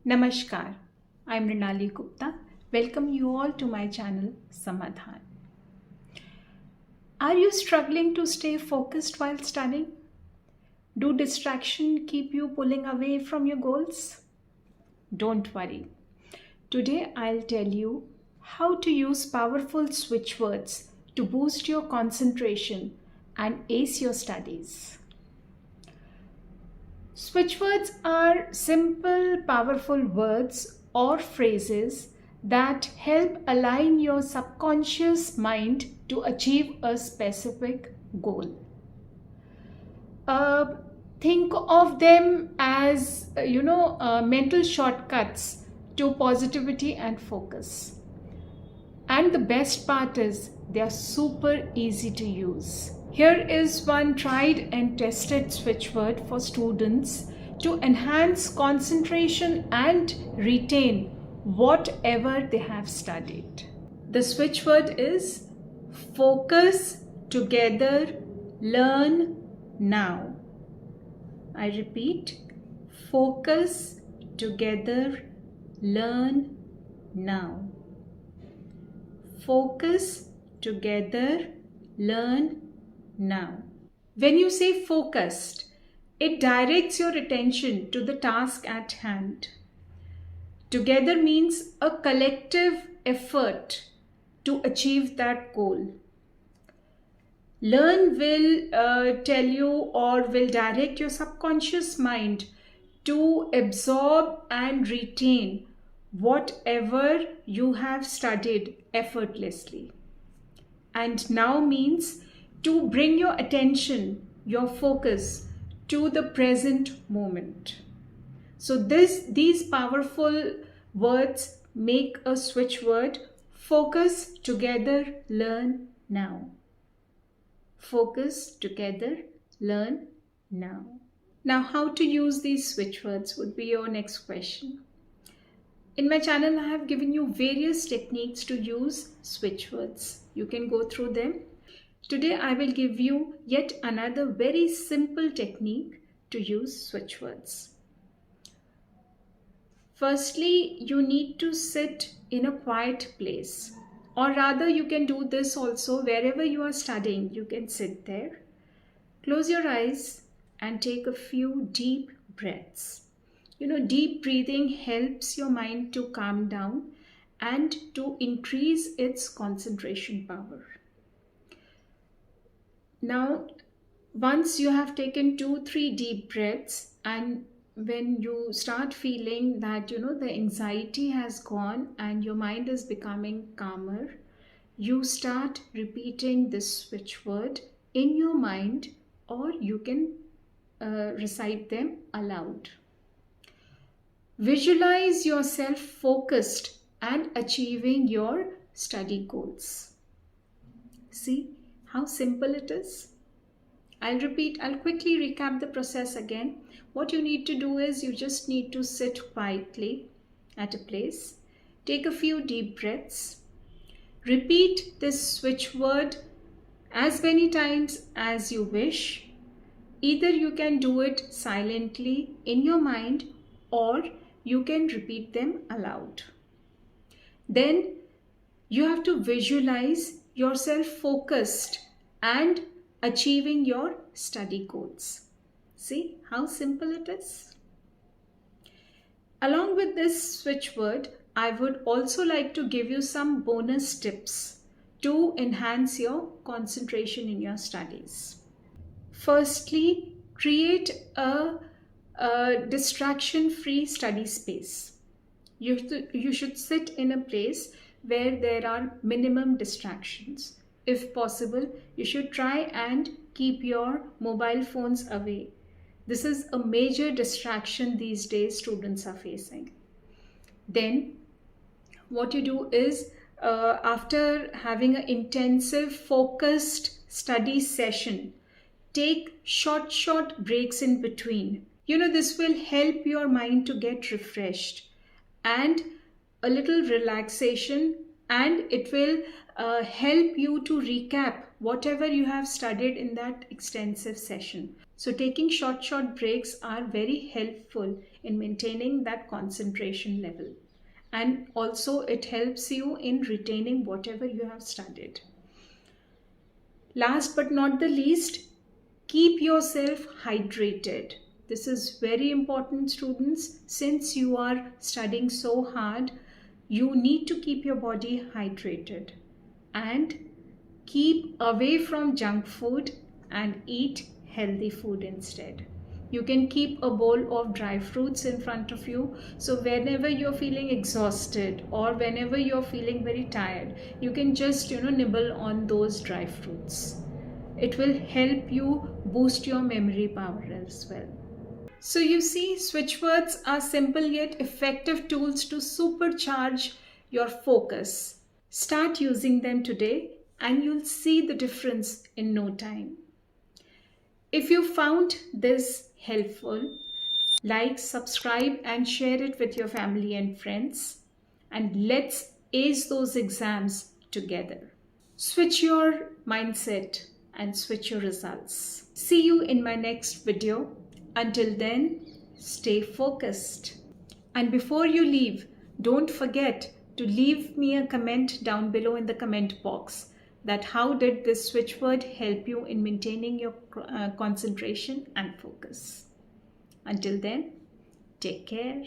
Namaskar, I'm Rinali Gupta. Welcome you all to my channel Samadhan. Are you struggling to stay focused while studying? Do distraction keep you pulling away from your goals? Don't worry. Today I'll tell you how to use powerful switch words to boost your concentration and ace your studies. Switchwords are simple, powerful words or phrases that help align your subconscious mind to achieve a specific goal. Uh, think of them as, mental shortcuts to positivity and focus. And the best part is they are super easy to use. Here is one tried and tested switchword for students to enhance concentration and retain whatever they have studied. The switchword is focus, together, learn, now. I repeat, focus, together, learn, now. Focus, together, learn, now. When you say focused, it directs your attention to the task at hand. Together means a collective effort to achieve that goal. Learn will tell you or will direct your subconscious mind to absorb and retain whatever you have studied effortlessly. And now means to bring your attention, your focus to the present moment. So these powerful words make a switch word: focus, together, learn, now. Focus, together, learn, now. Now, how to use these switch words would be your next question. In my channel, I have given you various techniques to use switch words. You can go through them. Today, I will give you yet another very simple technique to use switch words. Firstly, you need to sit in a quiet place. Or rather, you can do this also wherever you are studying. You can sit there. Close your eyes and take a few deep breaths. Deep breathing helps your mind to calm down and to increase its concentration power. Now, once you have taken 2-3 deep breaths, and when you start feeling that, the anxiety has gone and your mind is becoming calmer, you start repeating this switch word in your mind, or you can recite them aloud. Visualize yourself focused and achieving your study goals. See how simple it is? I'll quickly recap the process again. What you need to do is you just need to sit quietly at a place. Take a few deep breaths. Repeat this switch word as many times as you wish. Either you can do it silently in your mind, or you can repeat them aloud. Then you have to visualize yourself focused and achieving your study goals. See how simple it is? Along with this switch word, I would also like to give you some bonus tips to enhance your concentration in your studies. Firstly, create a distraction-free study space. You should sit in a place where there are minimum distractions. If possible, you should try and keep your mobile phones away. This is a major distraction these days students are facing. Then what you do is, after having an intensive focused study session, take short breaks in between. This will help your mind to get refreshed and a little relaxation, and it will help you to recap whatever you have studied in that extensive session. So taking short breaks are very helpful in maintaining that concentration level. And also it helps you in retaining whatever you have studied. Last but not the least, keep yourself hydrated. This is very important, students. Since you are studying so hard, you need to keep your body hydrated and keep away from junk food and eat healthy food instead. You can keep a bowl of dry fruits in front of you. So whenever you're feeling exhausted or whenever you're feeling very tired, you can just, nibble on those dry fruits. It will help you boost your memory power as well. So you see, switchwords are simple yet effective tools to supercharge your focus. Start using them today and you'll see the difference in no time. If you found this helpful, like, subscribe and share it with your family and friends. And let's ace those exams together. Switch your mindset and switch your results. See you in my next video. Until then, stay focused. And before you leave, don't forget to leave me a comment down below in the comment box that how did this switchword help you in maintaining your concentration and focus. Until then, take care.